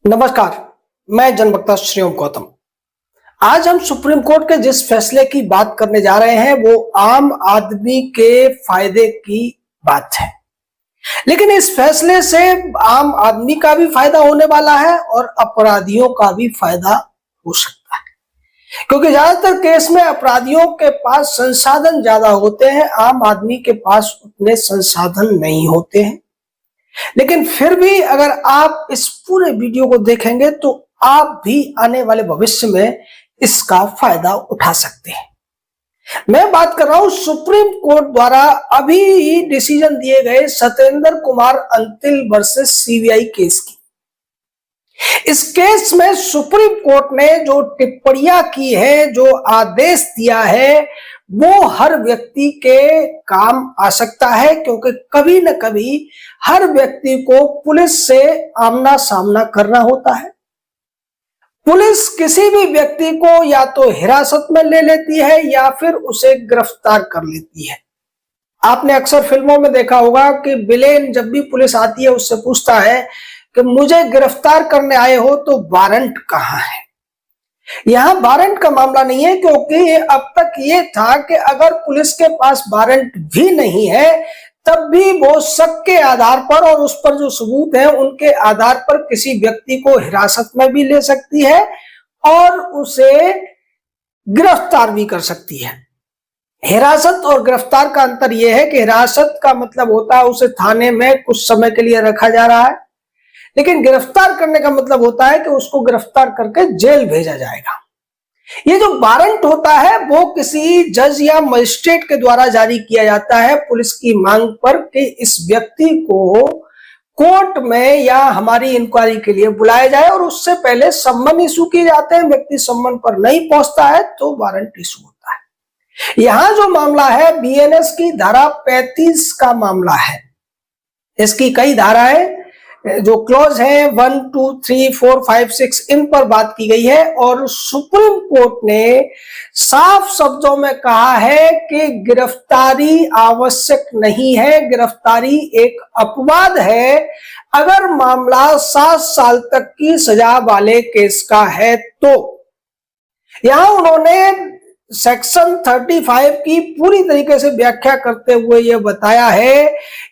नमस्कार, मैं जनवक्ता श्रीओम गौतम। आज हम सुप्रीम कोर्ट के जिस फैसले की बात करने जा रहे हैं वो आम आदमी के फायदे की बात है, लेकिन इस फैसले से आम आदमी का भी फायदा होने वाला है और अपराधियों का भी फायदा हो सकता है, क्योंकि ज्यादातर केस में अपराधियों के पास संसाधन ज्यादा होते हैं, आम आदमी के पास उतने संसाधन नहीं होते हैं। लेकिन फिर भी अगर आप इस पूरे वीडियो को देखेंगे तो आप भी आने वाले भविष्य में इसका फायदा उठा सकते हैं। मैं बात कर रहा हूं सुप्रीम कोर्ट द्वारा अभी डिसीजन दिए गए Satyendra Kumar Antil versus CBI case की। इस केस में सुप्रीम कोर्ट ने जो टिप्पणियां की है, जो आदेश दिया है, वो हर व्यक्ति के काम आ सकता है, क्योंकि कभी न कभी हर व्यक्ति को पुलिस से आमना सामना करना होता है। पुलिस किसी भी व्यक्ति को या तो हिरासत में ले लेती है या फिर उसे गिरफ्तार कर लेती है। आपने अक्सर फिल्मों में देखा होगा कि विलेन जब भी पुलिस आती है उससे पूछता है कि मुझे गिरफ्तार करने आए हो तो वारंट कहां है। यहां वारंट का मामला नहीं है, क्योंकि अब तक ये था कि अगर पुलिस के पास वारंट भी नहीं है तब भी वो शक के आधार पर और उस पर जो सबूत है उनके आधार पर किसी व्यक्ति को हिरासत में भी ले सकती है और उसे गिरफ्तार भी कर सकती है। हिरासत और गिरफ्तार का अंतर यह है कि हिरासत का मतलब होता है उसे थाने में कुछ समय के लिए रखा जा रहा है, लेकिन गिरफ्तार करने का मतलब होता है कि उसको गिरफ्तार करके जेल भेजा जाएगा। ये जो वारंट होता है वो किसी जज या मजिस्ट्रेट के द्वारा जारी किया जाता है पुलिस की मांग पर कि इस व्यक्ति को कोर्ट में या हमारी इंक्वायरी के लिए बुलाया जाए, और उससे पहले सम्मन इशू किए जाते हैं। व्यक्ति सम्मन पर नहीं पहुंचता है तो वारंट इशू होता है। यहां जो मामला है बीएनएस की धारा 35 का मामला है। इसकी कई धाराएं जो क्लॉज है 1, 2, 3, 4, 5, 6 इन पर बात की gई है, और सुप्रीम कोर्ट ने साफ शब्दों में कहा है कि गिरफ्तारी आवश्यक नहीं है, गिरफ्तारी एक अपवाद है अगर मामला 7 साल तक की सजा वाले केस का है। तो यहां उन्होंने सेक्शन 35 की पूरी तरीके से व्याख्या करते हुए यह बताया है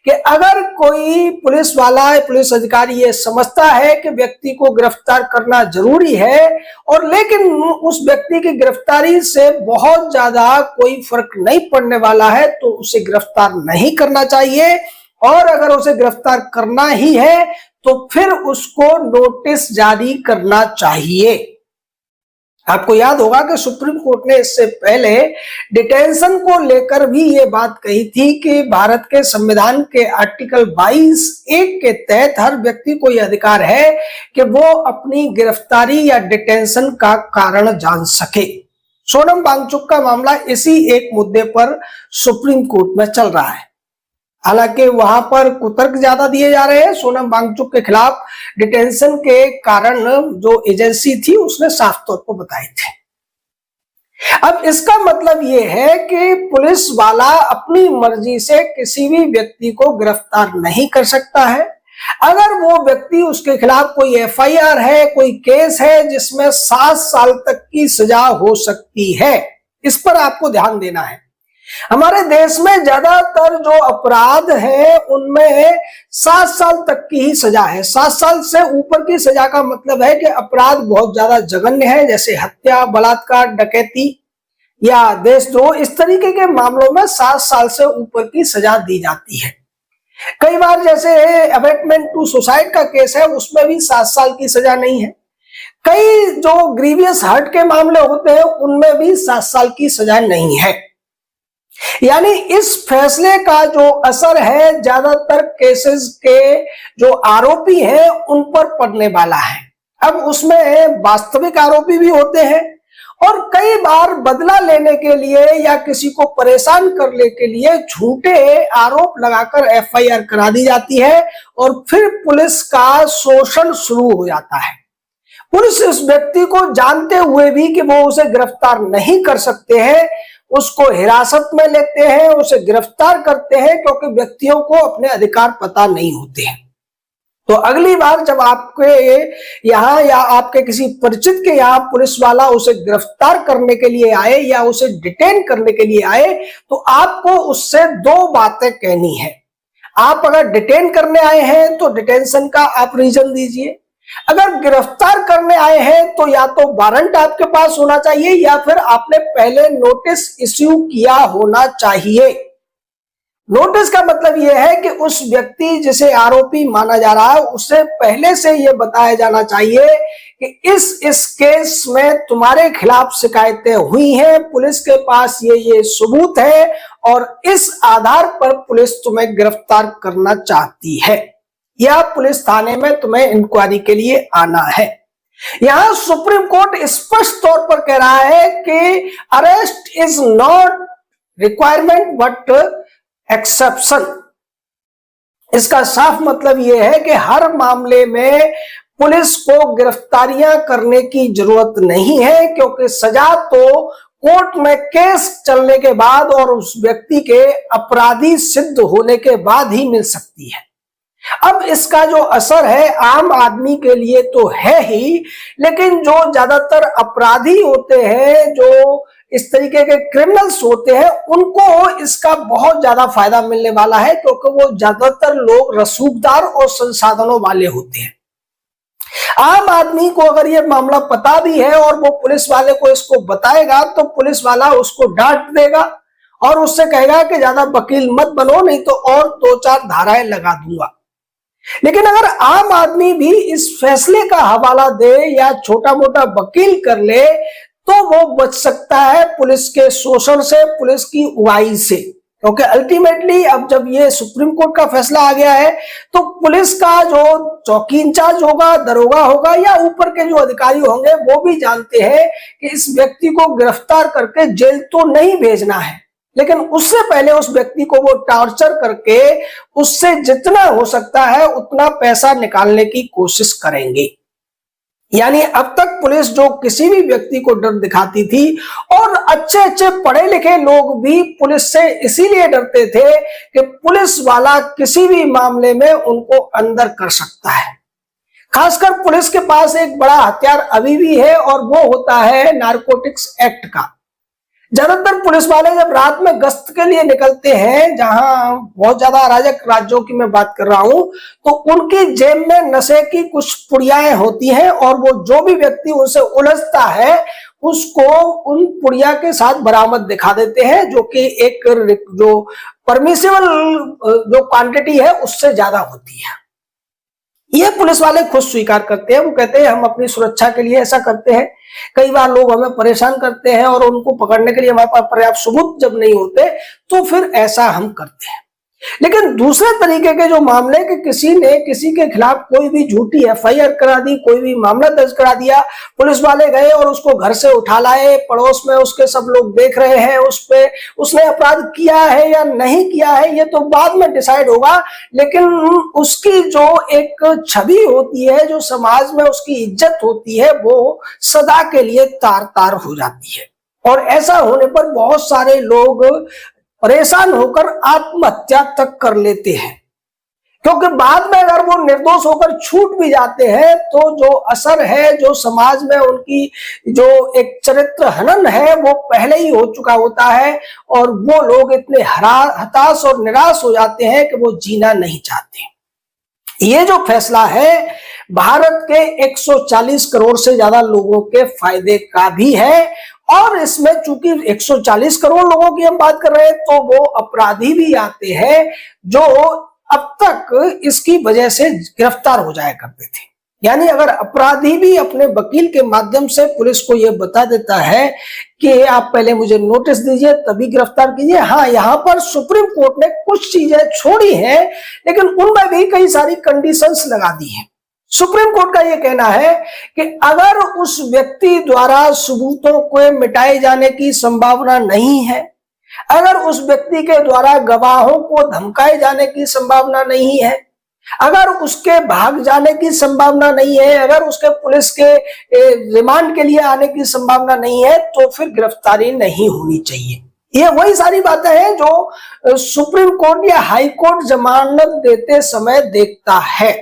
कि अगर कोई पुलिस वाला, पुलिस अधिकारी ये समझता है कि व्यक्ति को गिरफ्तार करना जरूरी है और लेकिन उस व्यक्ति की गिरफ्तारी से बहुत ज्यादा कोई फर्क नहीं पड़ने वाला है तो उसे गिरफ्तार नहीं करना चाहिए, और अगर उसे गिरफ्तार करना ही है तो फिर उसको नोटिस जारी करना चाहिए। आपको याद होगा कि सुप्रीम कोर्ट ने इससे पहले डिटेंशन को लेकर भी ये बात कही थी कि भारत के संविधान के आर्टिकल 22(1) के तहत हर व्यक्ति को यह अधिकार है कि वो अपनी गिरफ्तारी या डिटेंशन का कारण जान सके। सोनम वांगचुक का मामला इसी एक मुद्दे पर सुप्रीम कोर्ट में चल रहा है। हालांकि वहां पर कुतर्क ज्यादा दिए जा रहे हैं। सोनम वांगचुक के खिलाफ डिटेंशन के कारण जो एजेंसी थी उसने साफ तौर पर बताए थे। अब इसका मतलब यह है कि पुलिस वाला अपनी मर्जी से किसी भी व्यक्ति को गिरफ्तार नहीं कर सकता है। अगर वो व्यक्ति, उसके खिलाफ कोई एफआईआर है, कोई केस है जिसमें 7 साल तक की सजा हो सकती है, इस पर आपको ध्यान देना है। हमारे देश में ज्यादातर जो अपराध है उनमें 7 साल तक की ही सजा है। 7 साल से ऊपर की सजा का मतलब है कि अपराध बहुत ज्यादा जघन्य है, जैसे हत्या, बलात्कार, डकैती या देशद्रोह। इस तरीके के मामलों में 7 साल से ऊपर की सजा दी जाती है। कई बार जैसे अबैटमेंट टू सुसाइड का केस है उसमें भी 7 साल की सजा नहीं है। कई जो ग्रीवियस हर्ट के मामले होते हैं उनमें भी 7 साल की सजा नहीं है। यानी इस फैसले का जो असर है ज्यादातर केसेस के जो आरोपी हैं उन पर पड़ने वाला है। अब उसमें वास्तविक आरोपी भी होते हैं और कई बार बदला लेने के लिए या किसी को परेशान करने के लिए झूठे आरोप लगाकर एफआईआर करा दी जाती है और फिर पुलिस का शोषण शुरू हो जाता है। पुलिस इस व्यक्ति को जानते हुए भी कि वो उसे गिरफ्तार नहीं कर सकते हैं, उसको हिरासत में लेते हैं, उसे गिरफ्तार करते हैं, क्योंकि व्यक्तियों को अपने अधिकार पता नहीं होते हैं। तो अगली बार जब आपके यहाँ या आपके किसी परिचित के यहाँ पुलिस वाला उसे गिरफ्तार करने के लिए आए या उसे डिटेन करने के लिए आए, तो आपको उससे दो बातें कहनी है। आप अगर डिटेन करने आए हैं तो डिटेंशन का आप रीजन दीजिए, अगर गिरफ्तार करने आए हैं तो या तो वारंट आपके पास होना चाहिए या फिर आपने पहले नोटिस इश्यू किया होना चाहिए। नोटिस का मतलब यह है कि उस व्यक्ति जिसे आरोपी माना जा रहा है उसे पहले से यह बताया जाना चाहिए कि इस केस में तुम्हारे खिलाफ शिकायतें हुई हैं, पुलिस के पास ये सबूत है और इस आधार पर पुलिस तुम्हें गिरफ्तार करना चाहती है या पुलिस थाने में तुम्हें इंक्वायरी के लिए आना है। यहां सुप्रीम कोर्ट स्पष्ट तौर पर कह रहा है कि arrest is not requirement but exception. इसका साफ मतलब यह है कि हर मामले में पुलिस को गिरफ्तारियां करने की जरूरत नहीं है, क्योंकि सजा तो कोर्ट में केस चलने के बाद और उस व्यक्ति के अपराधी सिद्ध होने के बाद ही मिल सकती है। अब इसका जो असर है आम आदमी के लिए तो है ही, लेकिन जो ज्यादातर अपराधी होते हैं, जो इस तरीके के क्रिमिनल्स होते हैं, उनको इसका बहुत ज्यादा फायदा मिलने वाला है, क्योंकि वो ज्यादातर लोग रसूखदार और संसाधनों वाले होते हैं। आम आदमी को अगर ये मामला पता भी है और वो पुलिस वाले को इसको बताएगा तो पुलिस वाला उसको डांट देगा और उससे कहेगा कि ज्यादा वकील मत बनो, नहीं तो और 2-4 धाराएं लगा दूंगा। लेकिन अगर आम आदमी भी इस फैसले का हवाला दे या छोटा मोटा वकील कर ले तो वो बच सकता है पुलिस के शोषण से, पुलिस की उगाही से। क्योंकि अल्टीमेटली अब जब ये सुप्रीम कोर्ट का फैसला आ गया है तो पुलिस का जो चौकी इंचार्ज होगा, दरोगा होगा या ऊपर के जो अधिकारी होंगे, वो भी जानते हैं कि इस व्यक्ति को गिरफ्तार करके जेल तो नहीं भेजना है, लेकिन उससे पहले उस व्यक्ति को वो टॉर्चर करके उससे जितना हो सकता है उतना पैसा निकालने की कोशिश करेंगे। यानी अब तक पुलिस जो किसी भी व्यक्ति को डर दिखाती थी, और अच्छे अच्छे पढ़े लिखे लोग भी पुलिस से इसीलिए डरते थे कि पुलिस वाला किसी भी मामले में उनको अंदर कर सकता है। खासकर पुलिस के पास एक बड़ा हथियार अभी भी है और वो होता है नारकोटिक्स एक्ट का। ज्यादातर पुलिस वाले जब रात में गश्त के लिए निकलते हैं, जहां बहुत ज्यादा अराजक राज्यों की मैं बात कर रहा हूं, तो उनकी जेब में नशे की कुछ पुड़ियाएं होती हैं और वो जो भी व्यक्ति उनसे उलझता है उसको उन पुड़िया के साथ बरामद दिखा देते हैं, जो कि एक जो परमिसिबल जो क्वांटिटी है उससे ज्यादा होती है। ये पुलिस वाले खुद स्वीकार करते हैं, वो कहते हैं हम अपनी सुरक्षा के लिए ऐसा करते हैं। कई बार लोग हमें परेशान करते हैं और उनको पकड़ने के लिए हमारे पास पर्याप्त सबूत जब नहीं होते तो फिर ऐसा हम करते हैं। लेकिन दूसरे तरीके के जो मामले कि किसी ने किसी के खिलाफ कोई भी झूठी एफआईआर करा दी, कोई भी मामला दर्ज करा दिया, पुलिस वाले गए और उसको घर से उठा लाए, पड़ोस में उसके सब लोग देख रहे हैं, उस पे उसने अपराध किया है या नहीं किया है ये तो बाद में डिसाइड होगा, लेकिन उसकी जो एक छवि होती है, जो समाज में उसकी इज्जत होती है, वो सदा के लिए तार तार हो जाती है। और ऐसा होने पर बहुत सारे लोग परेशान होकर आत्महत्या तक कर लेते हैं, क्योंकि बाद में अगर वो निर्दोष होकर छूट भी जाते हैं तो जो असर है, जो समाज में उनकी जो एक चरित्र हनन है, वो पहले ही हो चुका होता है और वो लोग इतने हताश और निराश हो जाते हैं कि वो जीना नहीं चाहते। ये जो फैसला है भारत के 140 करोड़ से ज्यादा लोगों के फायदे का भी है, और इसमें चूंकि 140 करोड़ लोगों की हम बात कर रहे हैं तो वो अपराधी भी आते हैं जो अब तक इसकी वजह से गिरफ्तार हो जाया करते थे। यानी अगर अपराधी भी अपने वकील के माध्यम से पुलिस को यह बता देता है कि आप पहले मुझे नोटिस दीजिए तभी गिरफ्तार कीजिए। हाँ, यहाँ पर सुप्रीम कोर्ट ने कुछ चीजें छोड़ी हैं, लेकिन उनमें भी कई सारी कंडीशंस लगा दी हैं। सुप्रीम कोर्ट का यह कहना है कि अगर उस व्यक्ति द्वारा सबूतों को मिटाए जाने की संभावना नहीं है, अगर उस व्यक्ति के द्वारा गवाहों को धमकाए जाने की संभावना नहीं है, अगर उसके भाग जाने की संभावना नहीं है, अगर उसके पुलिस के रिमांड के लिए आने की संभावना नहीं है, तो फिर गिरफ्तारी नहीं होनी चाहिए। ये वही सारी बातें हैं जो सुप्रीम कोर्ट या हाई कोर्ट जमानत देते समय देखता है।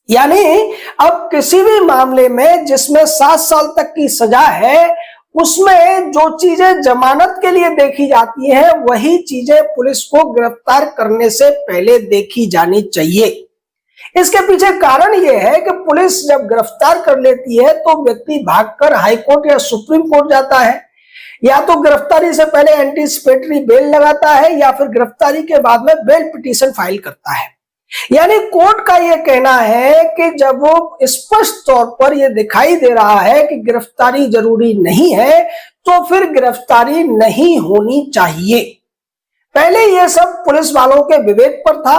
यानी अब किसी भी मामले में जिसमें 7 साल तक की सजा है, उसमें जो चीजें जमानत के लिए देखी जाती हैं, वही चीजें पुलिस को गिरफ्तार करने से पहले देखी जानी चाहिए। इसके पीछे कारण यह है कि पुलिस जब गिरफ्तार कर लेती है तो व्यक्ति भागकर हाईकोर्ट या सुप्रीम कोर्ट जाता है, या तो गिरफ्तारी से पहले एंटीसिपेटरी बेल लगाता है या फिर गिरफ्तारी के बाद में बेल पिटीशन फाइल करता है। यानी कोर्ट का यह कहना है कि जब वो स्पष्ट तौर पर यह दिखाई दे रहा है कि गिरफ्तारी जरूरी नहीं है, तो फिर गिरफ्तारी नहीं होनी चाहिए। पहले यह सब पुलिस वालों के विवेक पर था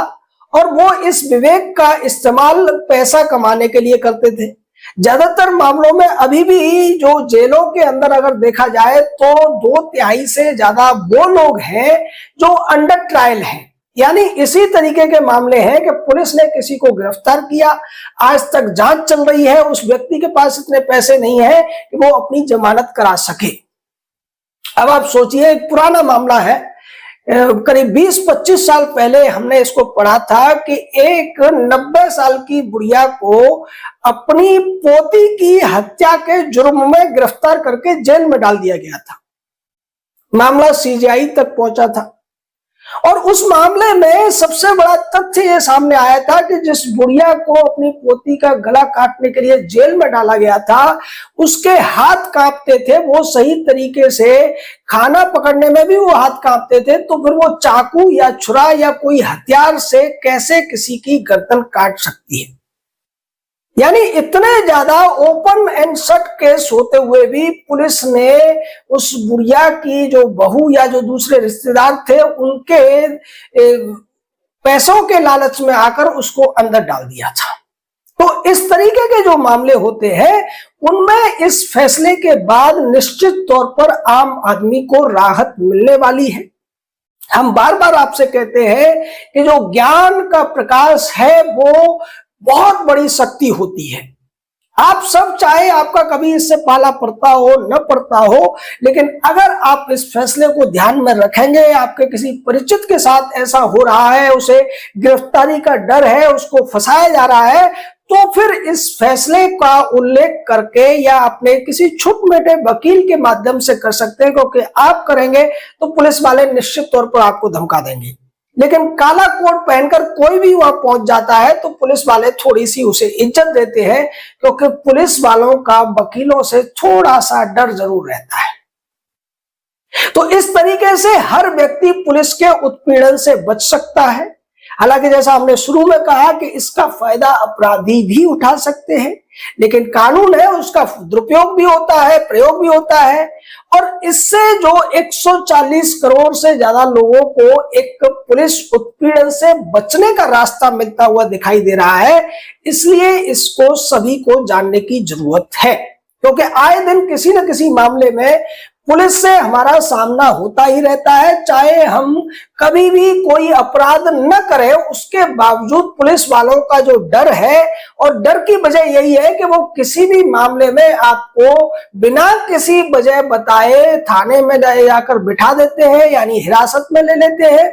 और वो इस विवेक का इस्तेमाल पैसा कमाने के लिए करते थे। ज्यादातर मामलों में अभी भी जो जेलों के अंदर अगर देखा जाए तो 2/3 से ज्यादा वो लोग हैं जो अंडर ट्रायल हैं। यानी इसी तरीके के मामले हैं कि पुलिस ने किसी को गिरफ्तार किया, आज तक जांच चल रही है, उस व्यक्ति के पास इतने पैसे नहीं है कि वो अपनी जमानत करा सके। अब आप सोचिए, एक पुराना मामला है, करीब 20-25 साल पहले हमने इसको पढ़ा था कि एक 90 साल की बुढ़िया को अपनी पोती की हत्या के जुर्म में गिरफ्तार करके जेल में डाल दिया गया था। मामला सीजीआई तक पहुंचा था और उस मामले में सबसे बड़ा तथ्य यह सामने आया था कि जिस बुढ़िया को अपनी पोती का गला काटने के लिए जेल में डाला गया था, उसके हाथ कांपते थे, वो सही तरीके से खाना पकड़ने में भी वो हाथ कांपते थे, तो फिर वो चाकू या छुरा या कोई हथियार से कैसे किसी की गर्दन काट सकती है। यानी इतने ज्यादा ओपन एंड शट केस होते हुए भी पुलिस ने उस बुढ़िया की जो बहू या जो दूसरे रिश्तेदार थे उनके पैसों के लालच में आकर उसको अंदर डाल दिया था। तो इस तरीके के जो मामले होते हैं उनमें इस फैसले के बाद निश्चित तौर पर आम आदमी को राहत मिलने वाली है। हम बार बार आपसे कहते हैं कि जो ज्ञान का प्रकाश है वो बहुत बड़ी शक्ति होती है। आप सब चाहे आपका कभी इससे पाला पड़ता हो न पड़ता हो, लेकिन अगर आप इस फैसले को ध्यान में रखेंगे, आपके किसी परिचित के साथ ऐसा हो रहा है, उसे गिरफ्तारी का डर है, उसको फंसाया जा रहा है, तो फिर इस फैसले का उल्लेख करके या अपने किसी छोटे-मोटे वकील के माध्यम से कर सकते हैं, क्योंकि आप करेंगे तो पुलिस वाले निश्चित तौर पर आपको धमका देंगे। लेकिन काला कोट पहनकर कोई भी वहां पहुंच जाता है तो पुलिस वाले थोड़ी सी उसे इज्जत देते हैं, क्योंकि पुलिस वालों का वकीलों से थोड़ा सा डर जरूर रहता है। तो इस तरीके से हर व्यक्ति पुलिस के उत्पीड़न से बच सकता है। हालांकि जैसा हमने शुरू में कहा कि इसका फायदा अपराधी भी उठा सकते हैं, लेकिन कानून है उसका दुरुपयोग भी होता है, प्रयोग भी होता है, और इससे जो 140 करोड़ से ज्यादा लोगों को एक पुलिस उत्पीड़न से बचने का रास्ता मिलता हुआ दिखाई दे रहा है, इसलिए इसको सभी को जानने की जरूरत है। क्योंकि आए दिन किसी न किसी मामले में पुलिस से हमारा सामना होता ही रहता है, चाहे हम कभी भी कोई अपराध न करें, उसके बावजूद पुलिस वालों का जो डर है, और डर की वजह यही है कि वो किसी भी मामले में आपको बिना किसी वजह बताए थाने में जाकर बिठा देते हैं, यानी हिरासत में ले लेते हैं,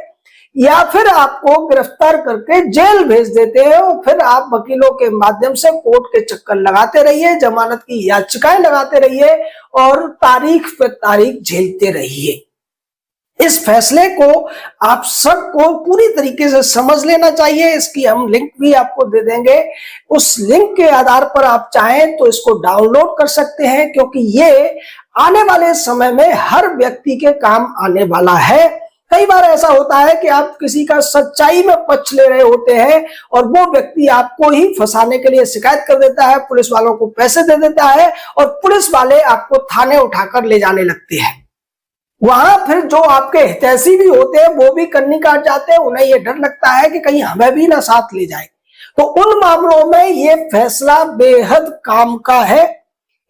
या फिर आपको गिरफ्तार करके जेल भेज देते हैं और फिर आप वकीलों के माध्यम से कोर्ट के चक्कर लगाते रहिए, जमानत की याचिकाएं लगाते रहिए और तारीख पे तारीख झेलते रहिए। इस फैसले को आप सबको पूरी तरीके से समझ लेना चाहिए। इसकी हम लिंक भी आपको दे देंगे, उस लिंक के आधार पर आप चाहें तो इसको डाउनलोड कर सकते हैं, क्योंकि ये आने वाले समय में हर व्यक्ति के काम आने वाला है। कई बार ऐसा होता है कि आप किसी का सच्चाई में पक्ष ले रहे होते हैं और वो व्यक्ति आपको ही फंसाने के लिए शिकायत कर देता है, पुलिस वालों को पैसे दे देता है और पुलिस वाले आपको थाने उठाकर ले जाने लगते हैं। वहां फिर जो आपके हितैषी भी होते हैं वो भी कन्नी काट जाते हैं, उन्हें यह डर लगता है कि कहीं हमें भी ना साथ ले जाए। तो उन मामलों में ये फैसला बेहद काम का है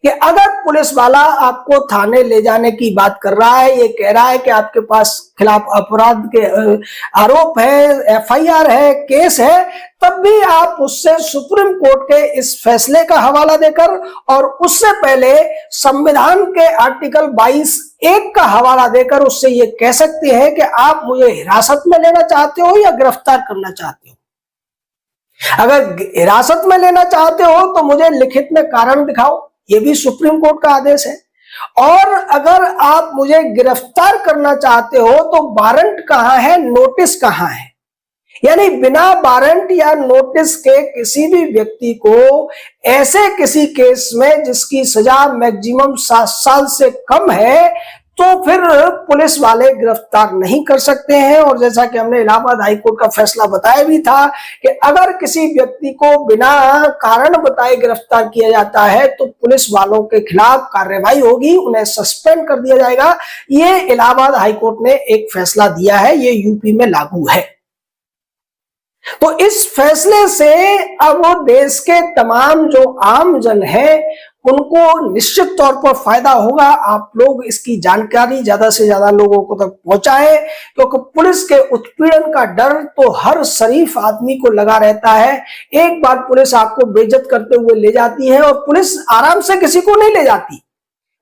कि अगर पुलिस वाला आपको थाने ले जाने की बात कर रहा है, ये कह रहा है कि आपके पास खिलाफ अपराध के आरोप है, एफआईआर है, केस है, तब भी आप उससे सुप्रीम कोर्ट के इस फैसले का हवाला देकर और उससे पहले संविधान के आर्टिकल 22(1) का हवाला देकर उससे ये कह सकते हैं कि आप मुझे हिरासत में लेना चाहते हो या गिरफ्तार करना चाहते हो। अगर हिरासत में लेना चाहते हो तो मुझे लिखित में कारण दिखाओ, ये भी सुप्रीम कोर्ट का आदेश है। और अगर आप मुझे गिरफ्तार करना चाहते हो तो वारंट कहां है, नोटिस कहां है। यानी बिना वारंट या नोटिस के किसी भी व्यक्ति को ऐसे किसी केस में जिसकी सजा मैक्सिमम 7 साल से कम है तो फिर पुलिस वाले गिरफ्तार नहीं कर सकते हैं। और जैसा कि हमने इलाहाबाद हाईकोर्ट का फैसला बताया भी था कि अगर किसी व्यक्ति को बिना कारण बताए गिरफ्तार किया जाता है तो पुलिस वालों के खिलाफ कार्रवाई होगी, उन्हें सस्पेंड कर दिया जाएगा। ये इलाहाबाद हाईकोर्ट ने एक फैसला दिया है, ये यूपी में लागू है। तो इस फैसले से अब देश के तमाम जो आम जन है उनको निश्चित तौर पर फायदा होगा। आप लोग इसकी जानकारी ज्यादा से ज्यादा लोगों को तक पहुंचाएं, क्योंकि पुलिस के उत्पीड़न का डर तो हर शरीफ आदमी को लगा रहता है। एक बार पुलिस आपको बेइज्जत करते हुए ले जाती है, और पुलिस आराम से किसी को नहीं ले जाती।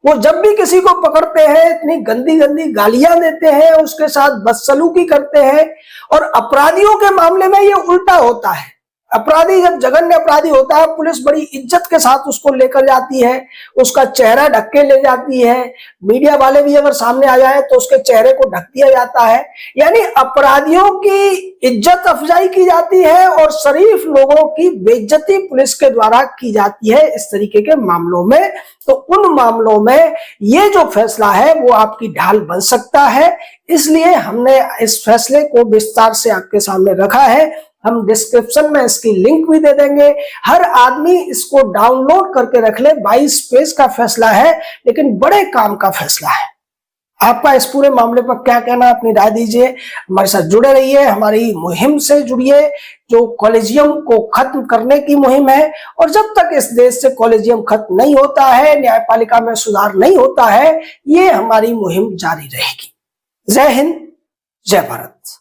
वो जब भी किसी को पकड़ते हैं इतनी गंदी गंदी गालियां देते हैं, उसके साथ बदसलूकी करते हैं। और अपराधियों के मामले में ये उल्टा होता है। अपराधी जब जघन्य अपराधी होता है, पुलिस बड़ी इज्जत के साथ उसको लेकर जाती है, उसका चेहरा ढक के ले जाती है। मीडिया वाले भी अगर सामने आ जाए तो उसके चेहरे को ढक दिया जाता है। यानी अपराधियों की इज्जत अफजाई की जाती है और शरीफ लोगों की बेइज्जती पुलिस के द्वारा की जाती है इस तरीके के मामलों में। तो उन मामलों में ये जो फैसला है वो आपकी ढाल बन सकता है। इसलिए हमने इस फैसले को विस्तार से आपके सामने रखा है। हम डिस्क्रिप्शन में इसकी लिंक भी दे देंगे। हर आदमी इसको डाउनलोड करके रख ले। 22 पेज का फैसला है, लेकिन बड़े काम का फैसला है। आपका इस पूरे मामले पर क्या कहना, अपनी राय दीजिए। हमारे साथ जुड़े रहिए, हमारी मुहिम से जुड़िए जो कॉलेजियम को खत्म करने की मुहिम है। और जब तक इस देश से कॉलेजियम खत्म नहीं होता है, न्यायपालिका में सुधार नहीं होता है, ये हमारी मुहिम जारी रहेगी। जय हिंद, जय भारत।